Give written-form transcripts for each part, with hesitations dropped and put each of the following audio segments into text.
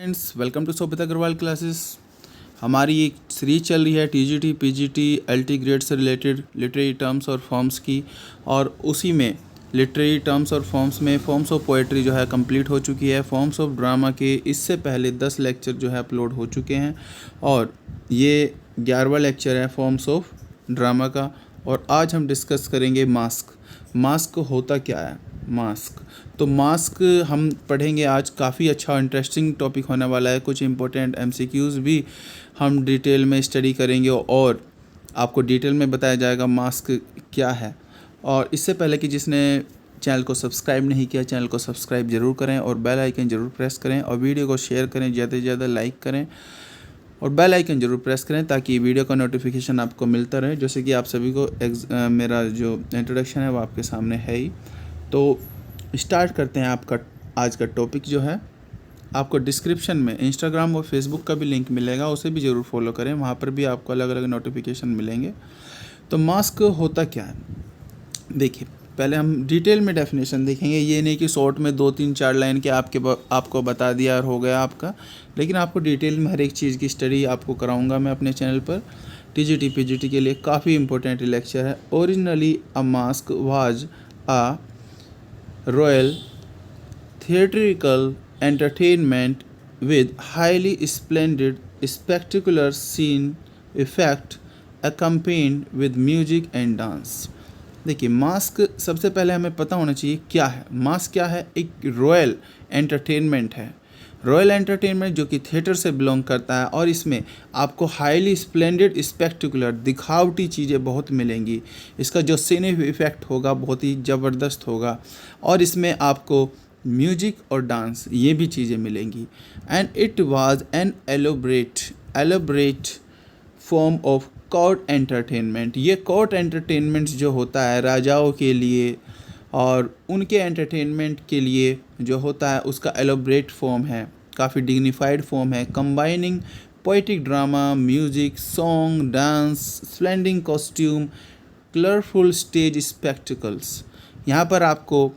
Friends, welcome to Sobhit Agarwal classes. हमारी एक series चल रही है टीजीटी पीजीटी एलटी ग्रेड से रिलेटेड लिटरेरी टर्म्स और फॉर्म्स की, और उसी में लिटरेरी टर्म्स और फॉर्म्स में फॉर्म्स ऑफ पोएट्री जो है कंप्लीट हो चुकी है। फॉर्म्स ऑफ ड्रामा के इससे पहले 10 लेक्चर जो है अपलोड हो चुके हैं और ये 11वां लेक्चर है फॉर्म्स ऑफ ड्रामा का। और आज हम डिस्कस करेंगे मास्क। मास्क होता क्या है? मास्क तो मास्क हम पढ़ेंगे आज। काफ़ी अच्छा और इंटरेस्टिंग टॉपिक होने वाला है। कुछ इंपॉर्टेंट एमसीक्यूज़ भी हम डिटेल में स्टडी करेंगे और आपको डिटेल में बताया जाएगा मास्क क्या है। और इससे पहले कि जिसने चैनल को सब्सक्राइब नहीं किया, चैनल को सब्सक्राइब ज़रूर करें और बेल आइकन ज़रूर प्रेस करें और वीडियो को शेयर करें, ज़्यादा से ज़्यादा लाइक करें और बेल आइकन ज़रूर प्रेस करें ताकि वीडियो का नोटिफिकेशन आपको मिलता रहे। जैसे कि आप सभी को मेरा जो इंट्रोडक्शन है वो आपके सामने है ही। तो स्टार्ट करते हैं। आपका आज का टॉपिक जो है, आपको डिस्क्रिप्शन में इंस्टाग्राम और फेसबुक का भी लिंक मिलेगा, उसे भी ज़रूर फॉलो करें, वहाँ पर भी आपको अलग अलग नोटिफिकेशन मिलेंगे। तो मास्क होता क्या है? देखिए, पहले हम डिटेल में डेफिनेशन देखेंगे। ये नहीं कि शॉर्ट में 2-3-4 लाइन के आपको बता दिया और हो गया आपका, लेकिन आपको डिटेल में हर एक चीज़ की स्टडी आपको कराऊंगा मैं अपने चैनल पर। टीजीटी पीजीटी के लिए काफ़ी इंपॉर्टेंट लेक्चर है। Originally a mask was a royal theatrical entertainment with highly splendid spectacular scene effect accompanied with music and dance। देखिए, मास्क सबसे पहले हमें पता होना चाहिए क्या है। मास्क क्या है? एक रॉयल एंटरटेनमेंट है। रॉयल एंटरटेनमेंट जो कि थिएटर से बिलोंग करता है और इसमें आपको हाईली स्प्लेंडेड स्पेक्टिकुलर दिखावटी चीज़ें बहुत मिलेंगी। इसका जो सीने इफेक्ट होगा बहुत ही ज़बरदस्त होगा और इसमें आपको म्यूजिक और डांस ये भी चीज़ें मिलेंगी। And it was an elaborate form of court entertainment. ये कोर्ट एंटरटेनमेंट जो होता है राजाओं के लिए और उनके एंटरटेनमेंट के लिए जो होता है, उसका एलोबरेट फॉर्म है, काफ़ी डिग्निफाइड फॉर्म है, combining poetic drama, music, song, dance, splendid costume, colourful stage spectacles. यहाँ पर आपको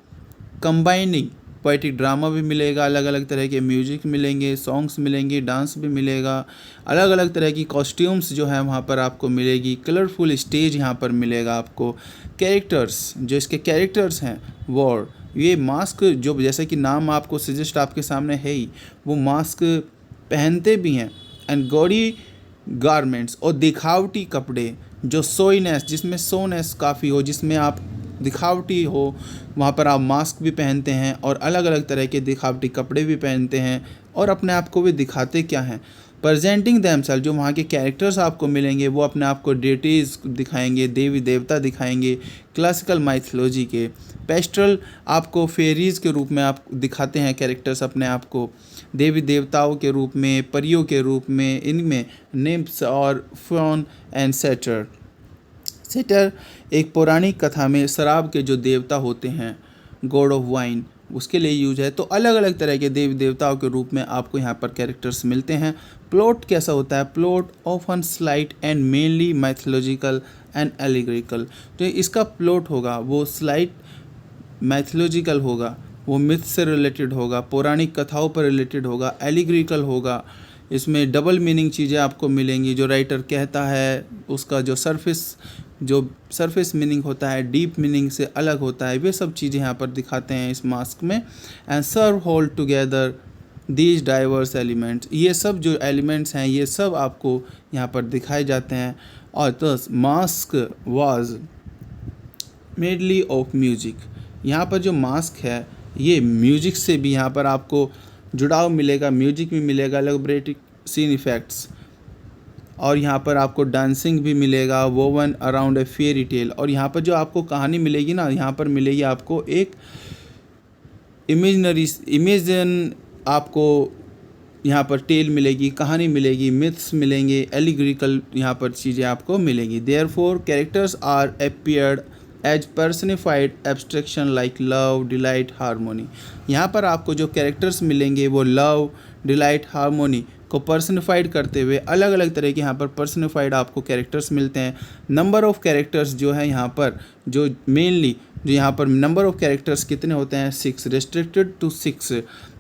कंबाइनिंग पोएटिक ड्रामा भी मिलेगा, अलग अलग तरह के म्यूजिक मिलेंगे, सॉन्ग्स मिलेंगे, डांस भी मिलेगा, अलग अलग तरह की कॉस्ट्यूम्स जो है वहाँ पर आपको मिलेगी, कलरफुल स्टेज यहाँ पर मिलेगा आपको, कैरेक्टर्स जो इसके कैरेक्टर्स हैं वो ये मास्क जो जैसे कि नाम आपको सजेस्ट आपके सामने है ही, वो मास्क पहनते भी हैं। एंड गॉडी गारमेंट्स और दिखावटी कपड़े जो सोइनेस, जिसमें सोनेस काफ़ी हो, जिसमें आप दिखावटी हो, वहाँ पर आप मास्क भी पहनते हैं और अलग अलग तरह के दिखावटी कपड़े भी पहनते हैं और अपने आप को भी दिखाते क्या हैं, प्रेजेंटिंग देमसेल्फ। जो वहाँ के कैरेक्टर्स आपको मिलेंगे वो अपने आप को डेटीज़ दिखाएंगे, देवी देवता दिखाएंगे, क्लासिकल माइथोलॉजी के, पेस्ट्रल आपको फेरीज़ के रूप में आप दिखाते हैं कैरेक्टर्स अपने आप को, देवी देवताओं के रूप में, परियों के रूप में, इनमें निम्फ्स और फॉन एंड सेटर। सेटर एक पौराणिक कथा में शराब के जो देवता होते हैं, गॉड ऑफ वाइन, उसके लिए यूज है। तो अलग अलग तरह के देवी देवताओं के रूप में आपको यहाँ पर कैरेक्टर्स मिलते हैं। प्लॉट कैसा होता है? Plot often slight and mainly mythological and allegorical. तो इसका प्लॉट होगा वो स्लाइट मैथोलॉजिकल होगा, वो मिथ से रिलेटेड होगा, पौराणिक कथाओं पर रिलेटेड होगा, एलिगरिकल होगा। इसमें डबल मीनिंग चीज़ें आपको मिलेंगी। जो राइटर कहता है उसका जो सरफेस मीनिंग होता है डीप मीनिंग से अलग होता है। वे सब चीज़ें यहाँ पर दिखाते हैं इस मास्क में। And serve hold together these diverse elements. ये सब जो एलिमेंट्स हैं ये सब आपको यहाँ पर दिखाए जाते हैं। और thus mask was medley of music. यहाँ पर जो मास्क है ये म्यूजिक से भी यहाँ पर आपको जुड़ाव मिलेगा, म्यूजिक भी मिलेगा, एलैबोरेटिव सीन इफेक्ट्स, और यहाँ पर आपको डांसिंग भी मिलेगा, woven around a fairy tale. और यहाँ पर जो आपको कहानी मिलेगी ना, यहाँ पर मिलेगी आपको एक इमेजन आपको यहाँ पर टेल मिलेगी, कहानी मिलेगी, मिथ्स मिलेंगे, एलिगरिकल यहाँ पर चीज़ें आपको मिलेंगी। Therefore characters are appeared as personified abstraction like love, delight, harmony. यहाँ पर आपको जो कैरेक्टर्स मिलेंगे वो लव, डिलाइट, हारमोनी को पर्सनिफाइड करते हुए अलग अलग तरह के यहाँ पर पर्सनिफाइड आपको कैरेक्टर्स मिलते हैं। नंबर ऑफ़ कैरेक्टर्स जो है यहाँ पर जो मेनली जो यहाँ पर नंबर ऑफ़ कैरेक्टर्स कितने होते हैं 6, restricted to 6।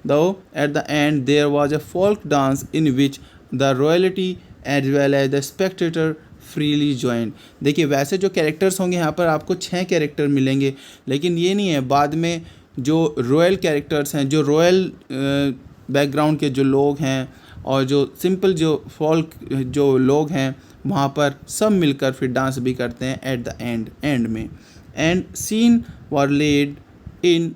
Though at the end there was a folk dance in which the royalty as well as the spectator freely joined। देखिए वैसे जो कैरेक्टर्स होंगे यहाँ पर आपको 6 कैरेक्टर मिलेंगे, लेकिन ये नहीं है, बाद में जो रॉयल कैरेक्टर्स हैं, जो रॉयल बैकग्राउंड के जो लोग हैं और जो सिंपल जो फॉल्क जो लोग हैं वहाँ पर सब मिलकर फिर डांस भी करते हैं एट द एंड में। And scene were laid in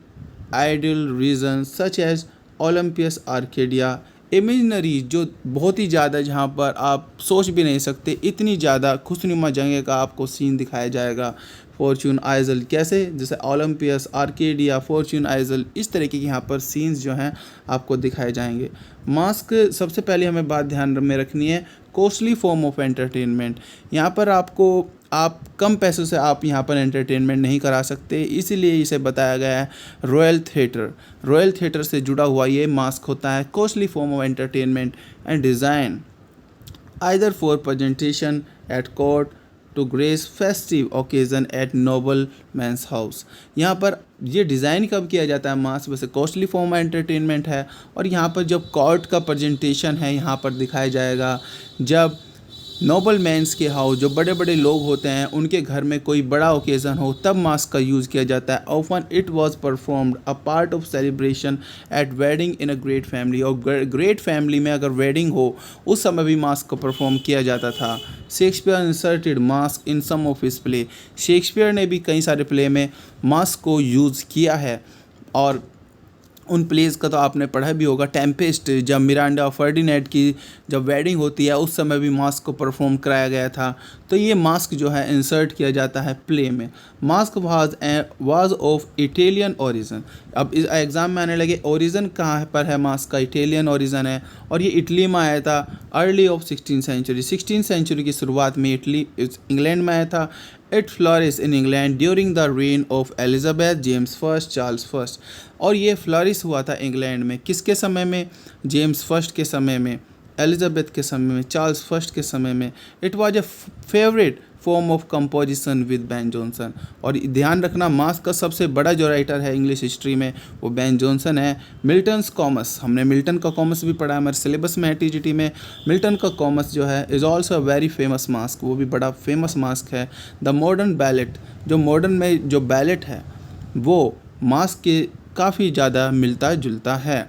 ideal region such as Olympus Arcadia, imaginary जो बहुत ही ज़्यादा जहाँ पर आप सोच भी नहीं सकते इतनी ज़्यादा खुशनुमा जगह का आपको सीन दिखाया जाएगा। फॉर्च्यून आइजल कैसे, जैसे ओलंपियस, आर्केडिया, फॉर्च्यून आइजल, इस तरीके के यहाँ पर सीन्स जो हैं आपको दिखाए जाएंगे। मास्क सबसे पहले हमें बात ध्यान में रखनी है, कॉस्टली फॉर्म ऑफ एंटरटेनमेंट। यहाँ पर आप कम पैसों से आप यहाँ पर एंटरटेनमेंट नहीं करा सकते, इसीलिए इसे बताया गया है रॉयल थिएटर से जुड़ा हुआ ये मास्क होता है। Costly form of entertainment and design either for presentation at court to grace festive occasion at noble man's house. यहाँ पर ये डिज़ाइन कब किया जाता है मास्क, वैसे कॉस्टली फॉर्म एंटरटेनमेंट है, और यहाँ पर जब कोर्ट का प्रेजेंटेशन है यहाँ पर दिखाया जाएगा, जब नोबल मैंस के हाउस जो बड़े बड़े लोग होते हैं उनके घर में कोई बड़ा ओकेज़न हो तब मास्क का यूज़ किया जाता है। Often it was performed a part of celebration at wedding in a great family, और ग्रेट फैमिली में अगर वेडिंग हो उस समय भी मास्क को परफॉर्म किया जाता था। Shakespeare inserted masque in some of his play, Shakespeare ने भी कई सारे प्ले में मास्क को यूज़ किया है, और उन प्लेज़ का तो आपने पढ़ा भी होगा। टेम्पेस्ट, जब मिरांडा और फर्डिनेंड की जब वेडिंग होती है उस समय भी मास्क को परफॉर्म कराया गया था, तो ये मास्क जो है इंसर्ट किया जाता है प्ले में। Mask was of Italian origin. अब इस एग्ज़ाम में आने लगे ओरिजिन कहाँ पर है मास्क का, इटालियन ओरिजिन है, और ये इटली में आया था early of 16th century. 16th century की शुरुआत में इंग्लैंड में आया था। It flourish in England during the rain of Elizabeth, James first, Charles first. और ये फ्लरिश हुआ था इंग्लैंड में किसके समय में, जेम्स फर्स्ट के समय में, एलिजाबेथ के समय में, चार्ल्स फर्स्ट के समय में। It was a favourite form of composition with Ben Jonson. और ध्यान रखना मास्क का सबसे बड़ा जो राइटर है इंग्लिश हिस्ट्री में वो बेन जॉनसन है। मिल्टन्स कॉमस, हमने मिल्टन का कॉमस भी पढ़ा है, हमारे सिलेबस में है टीजीटी में। मिल्टन का कॉमस जो है is also a very famous mask, वो भी बड़ा फेमस मास्क है। द मॉडर्न बैलेट, जो मॉडर्न में जो बैलेट है वो मास्क के काफ़ी ज़्यादा मिलता जुलता है।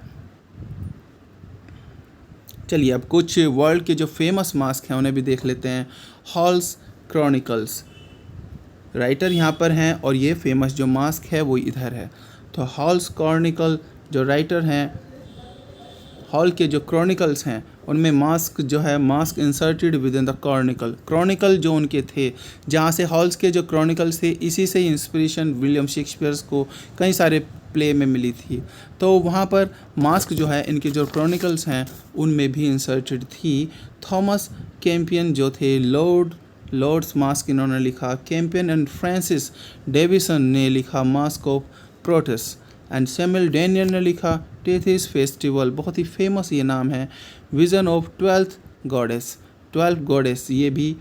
चलिए अब कुछ वर्ल्ड के जो फेमस मास्क हैं उन्हें भी देख लेते हैं। हॉल्स क्रॉनिकल्स राइटर यहाँ पर हैं, और ये फेमस जो मास्क है वो इधर है। तो हॉल्स क्रॉनिकल जो राइटर हैं, हॉल के जो क्रॉनिकल्स हैं उनमें मास्क जो है mask inserted with in the Chronicle जो उनके थे, जहाँ से हॉल्स के जो क्रॉनिकल्स थे इसी से इंस्पिरेशन विलियम शेक्सपियर को कई सारे प्ले में मिली थी। तो वहाँ पर मास्क जो है इनके जो क्रॉनिकल्स हैं उनमें भी इंसर्टेड थी। थॉमस कैम्पियन जो थे लॉर्ड्स मास्क इन्होंने लिखा। कैम्पियन एंड फ्रांसिस डेविसन ने लिखा mask of protest, and Samuel Daniel ने लिखा टेथिस फेस्टिवल, बहुत ही फेमस ये नाम है। विजन ऑफ 12th गॉडेस, ये भी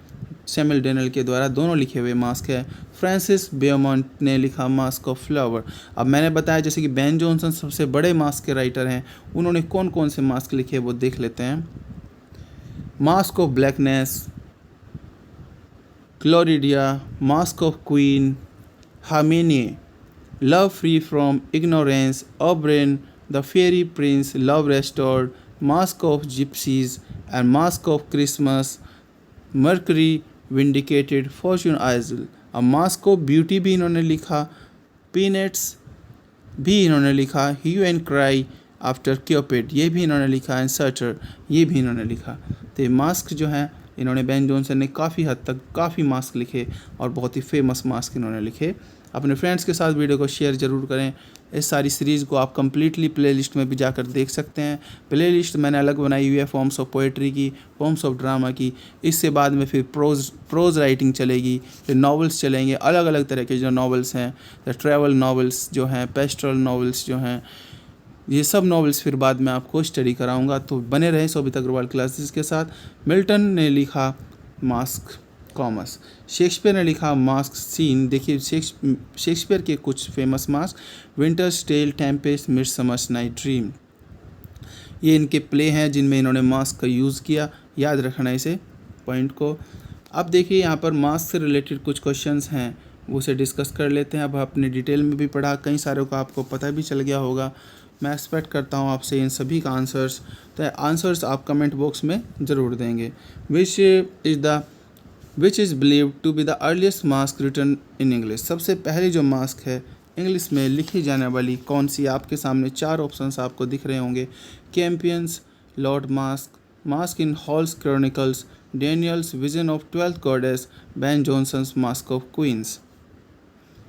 सैमुअल डैनियल के द्वारा दोनों लिखे हुए मास्क है। फ्रांसिस बेयमॉन्ट ने लिखा मास्क ऑफ फ्लावर। अब मैंने बताया जैसे कि बेन जॉनसन सबसे बड़े मास्क के राइटर हैं, उन्होंने कौन कौन से मास्क लिखे वो देख लेते हैं। Masque of blackness, Chloridia, masque of queen, Hymenaei, love free from ignorance, Oberon, the fairy prince, love restored, masque of gypsies and masque of Christmas, Mercury vindicated, fortune isle. अब मास्क ऑफ ब्यूटी भी इन्होंने लिखा, पीनेट्स भी इन्होंने लिखा, hue and cry after Cupid ये भी इन्होंने लिखा, एंड सर्चर ये भी इन्होंने लिखा। तो ये मास्क जो हैं इन्होंने बेन जॉनसन ने काफ़ी हद तक काफ़ी मास्क लिखे और बहुत ही फेमस मास्क इन्होंने लिखे। अपने फ्रेंड्स के साथ वीडियो को शेयर ज़रूर करें। इस सारी सीरीज़ को आप कम्प्लीटली प्लेलिस्ट में भी जाकर देख सकते हैं। प्लेलिस्ट मैंने अलग बनाई हुई है फॉर्म्स ऑफ पोएट्री की, फॉर्म्स ऑफ ड्रामा की, इससे बाद में फिर प्रोज राइटिंग चलेगी, फिर नॉवेल्स चलेंगे, अलग अलग तरह के जो नॉवेल्स हैं, ट्रैवल नॉवेल्स जो हैं, पेस्टल नॉवेल्स जो हैं, ये सब नॉवेल्स फिर बाद में आपको स्टडी कराऊंगा, तो बने रहें शोभित अग्रवाल क्लासेस के साथ। मिल्टन ने लिखा मास्क कॉमस, शेक्सपियर ने लिखा मास्क सीन। देखिए शेक्सपियर के कुछ famous masque, Winter's Tale, Tempest, Midsummer's Night Dream, ये इनके प्ले हैं जिनमें इन्होंने मास्क का यूज़ किया। याद रखना इसे पॉइंट को। अब देखिए यहाँ पर मास्क से रिलेटेड कुछ क्वेश्चंस हैं, वो उसे डिस्कस कर लेते हैं। अब आपने डिटेल में भी पढ़ा, कई सारों का आपको पता भी चल गया होगा। मैं एक्सपेक्ट करता हूँ आपसे इन सभी का आंसर्स, तो आंसर्स आप कमेंट बॉक्स में ज़रूर देंगे। Which is believed to be the earliest masque written in English, सबसे पहली जो मास्क है इंग्लिश में लिखी जाने वाली कौन सी? आपके सामने 4 ऑप्शंस आपको दिख रहे होंगे। Campion's, lord masque, masque in Hall's chronicles, Daniel's vision of 12th goddess, Ben Jonson's masque of queens.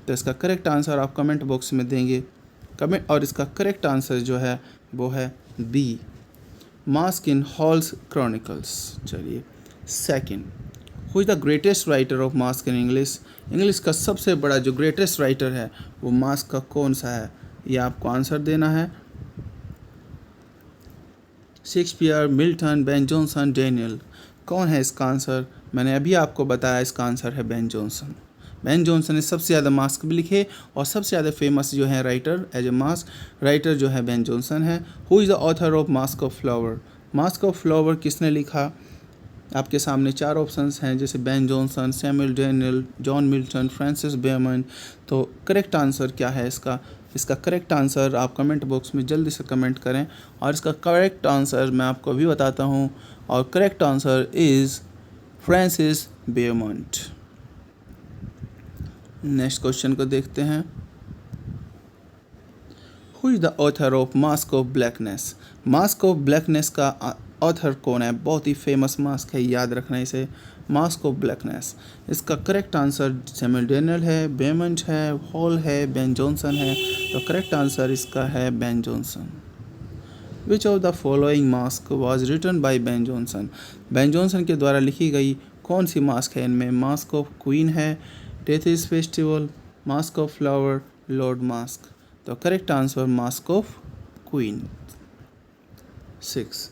तो इसका करेक्ट आंसर आप कमेंट बॉक्स में देंगे कमेंट, और इसका करेक्ट आंसर जो है वो है B, mask in Hall's chronicles. चलिए second, who is the greatest writer of mask in English, English का सबसे बड़ा जो ग्रेटेस्ट राइटर है वो मास्क का कौन सा है? ये आपको आंसर देना है। Shakespeare, Milton, Ben Jonson, Daniel, कौन है इसका आंसर? मैंने अभी आपको बताया इसका आंसर है बेन जॉनसन। बेन जॉनसन ने सबसे ज़्यादा मास्क भी लिखे और सबसे ज़्यादा फेमस जो है writer as a masque writer जो है बेन जॉनसन है। Who is the author of masque of flower, masque of flower किसने लिखा? आपके सामने 4 ऑप्शंस हैं, जैसे Ben Jonson, Samuel Daniel, John Milton, Francis Beaumont. तो करेक्ट आंसर क्या है इसका? इसका करेक्ट आंसर आप कमेंट बॉक्स में जल्दी से कमेंट करें, और इसका करेक्ट आंसर मैं आपको अभी बताता हूँ, और correct answer is Francis Beaumont. Next question को देखते हैं। Who is the author of masque of blackness, masque of blackness का ऑथर कौन है? बहुत ही फेमस मास्क है, याद रखना इसे, मास्क ऑफ ब्लैकनेस। इसका करेक्ट आंसर सैमुअल डैनियल है, बेयरमंड है, हॉल है, बेन जॉनसन है। तो करेक्ट आंसर इसका है Ben Jonson. Which of the following masque was written by Ben Jonson, Ben Jonson के द्वारा लिखी गई कौन सी मास्क है? इनमें मास्क ऑफ क्वीन है, death is festival, masque of flower, lord masque. तो correct answer masque of queen. 6,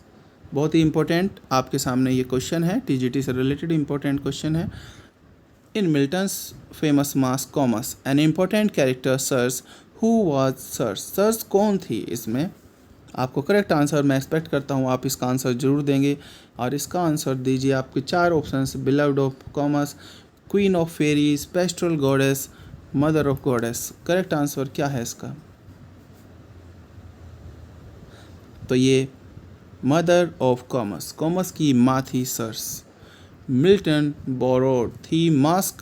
बहुत ही इंपॉर्टेंट आपके सामने ये क्वेश्चन है, टीजीटी से रिलेटेड इंपॉर्टेंट क्वेश्चन है। In Milton's famous masque Comus an important character Circe, who was Circe, Circe कौन थी इसमें? आपको करेक्ट आंसर मैं एक्सपेक्ट करता हूँ आप इसका आंसर जरूर देंगे, और इसका आंसर दीजिए। आपके 4 options, beloved of Comus, queen of fairies, pastoral goddess, mother of goddess. Correct answer क्या है इसका? तो ये मदर ऑफ कॉमर्स, कॉमर्स की माँ थी सर्स। मिल्टन बोरोड थी मास्क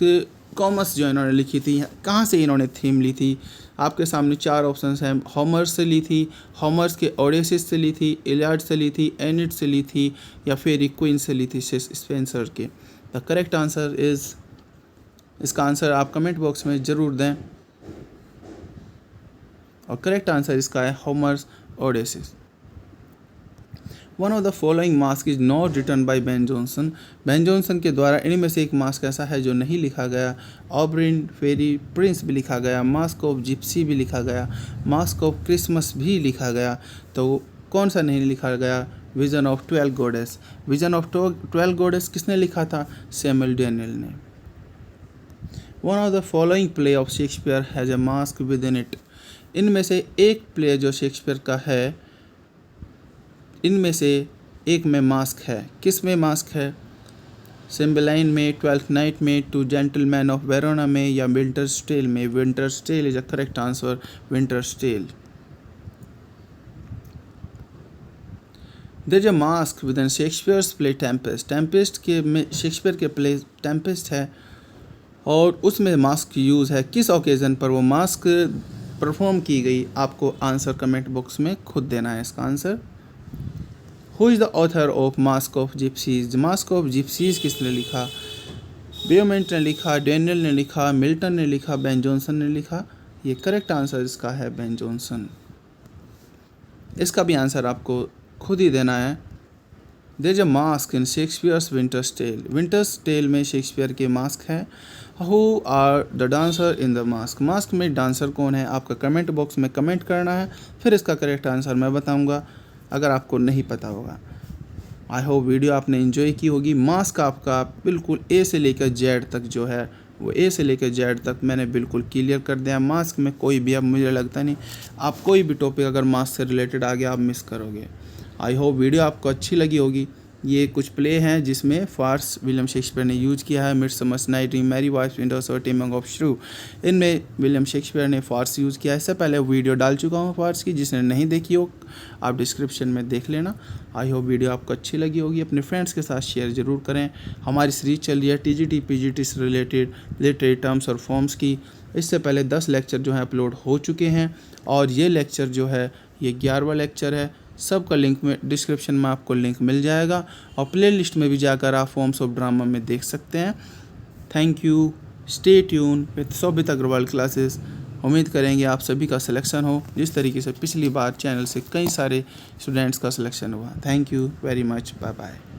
कॉमर्स जो इन्होंने लिखी थी, कहाँ से इन्होंने थीम ली थी? आपके सामने 4 ऑप्शंस हैं, होमर्स से ली थी, होमर्स के ओडेसिस से ली थी, इलियड से ली थी, एनिड से ली थी, या फेरी क्वीन से ली थी स्पेंसर के। द करेक्ट आंसर इज़, इसका आंसर आप कमेंट बॉक्स में ज़रूर दें, और करेक्ट आंसर इसका है Homer's Odysseus. One of the following masque is not written by Ben Jonson, Ben Jonson के द्वारा इनमें से एक मास्क ऐसा है जो नहीं लिखा गया। ऑब्रिन, फेरी, प्रिंस भी लिखा गया, मास्क ऑफ जिप्सी भी लिखा गया, मास्क ऑफ क्रिसमस भी लिखा गया। तो कौन सा नहीं लिखा गया? Vision of 12 goddess. Vision of 12 goddess किसने लिखा था? सैमुअल डैनियल ने। One of the following play of Shakespeare has a mask with in it, इनमें से एक प्ले जो शेक्सपियर का है, इनमें से एक में मास्क है। किस में मास्क है? सिम्बलाइन में, 12th नाइट में, टू जेंटलमैन ऑफ वेरोना में, या विंटर्स टेल में? Winter's Tale is a correct answer, Winter's Tale. There is a mask within Shakespeare's play Tempest, Tempest के में शेक्सपियर के प्ले टेम्पेस्ट है, और उसमें मास्क यूज़ है। किस ओकेज़न पर वो मास्क परफॉर्म की गई? आपको आंसर कमेंट बॉक्स में खुद देना है इसका answer. Who is the author of masque of gypsies, mask of gypsies किसने लिखा? बेयरमंड ने लिखा, डैनियल ने लिखा, मिल्टन ने लिखा, बेन जॉनसन ने लिखा। ये करेक्ट आंसर इसका है बेन जॉनसन। इसका भी आंसर आपको खुद ही देना है। There is a mask in Shakespeare's Winter's Tale. Winter's Tale में शेक्सपियर के मास्क है। Who are the dancer in the mask. Mask में डांसर कौन है, आपका कमेंट बॉक्स में कमेंट करना है, फिर इसका करेक्ट आंसर मैं बताऊंगा अगर आपको नहीं पता होगा। आई होप वीडियो आपने एंजॉय की होगी। मास्क आपका बिल्कुल ए से लेकर जेड तक जो है वो ए से लेकर जेड तक मैंने बिल्कुल क्लियर कर दिया। मास्क में कोई भी, अब मुझे लगता नहीं आप कोई भी टॉपिक अगर मास्क से रिलेटेड आ गया आप मिस करोगे। आई होप वीडियो आपको अच्छी लगी होगी। ये कुछ प्ले हैं जिसमें फार्स विलियम शेक्सपियर ने यूज किया है। Midsummer's night in merry wives Windsor और टेमिंग ऑफ श्रू, इनमें विलियम शेक्सपियर ने फार्स यूज़ किया है। इससे पहले वीडियो डाल चुका हूँ फार्स की, जिसने नहीं देखी हो आप डिस्क्रिप्शन में देख लेना। आई होप वीडियो आपको अच्छी लगी होगी। अपने फ्रेंड्स के साथ शेयर ज़रूर करें। हमारी सीरीज चल रही है टीजीटी पीजीटी से रिलेटेड लिटरेरी टर्म्स और फॉर्म्स की। इससे पहले 10 लेक्चर जो हैं अपलोड हो चुके हैं और ये लेक्चर जो है ये 11वां लेक्चर है। सबका लिंक में डिस्क्रिप्शन में आपको लिंक मिल जाएगा और प्ले लिस्ट में भी जाकर आप फॉर्म्स ऑफ ड्रामा में देख सकते हैं। Thank you. Stay tune with Shobhit Agrawal classes. उम्मीद करेंगे आप सभी का सिलेक्शन हो, जिस तरीके से पिछली बार चैनल से कई सारे स्टूडेंट्स का सिलेक्शन हुआ। Thank you very much. Bye bye.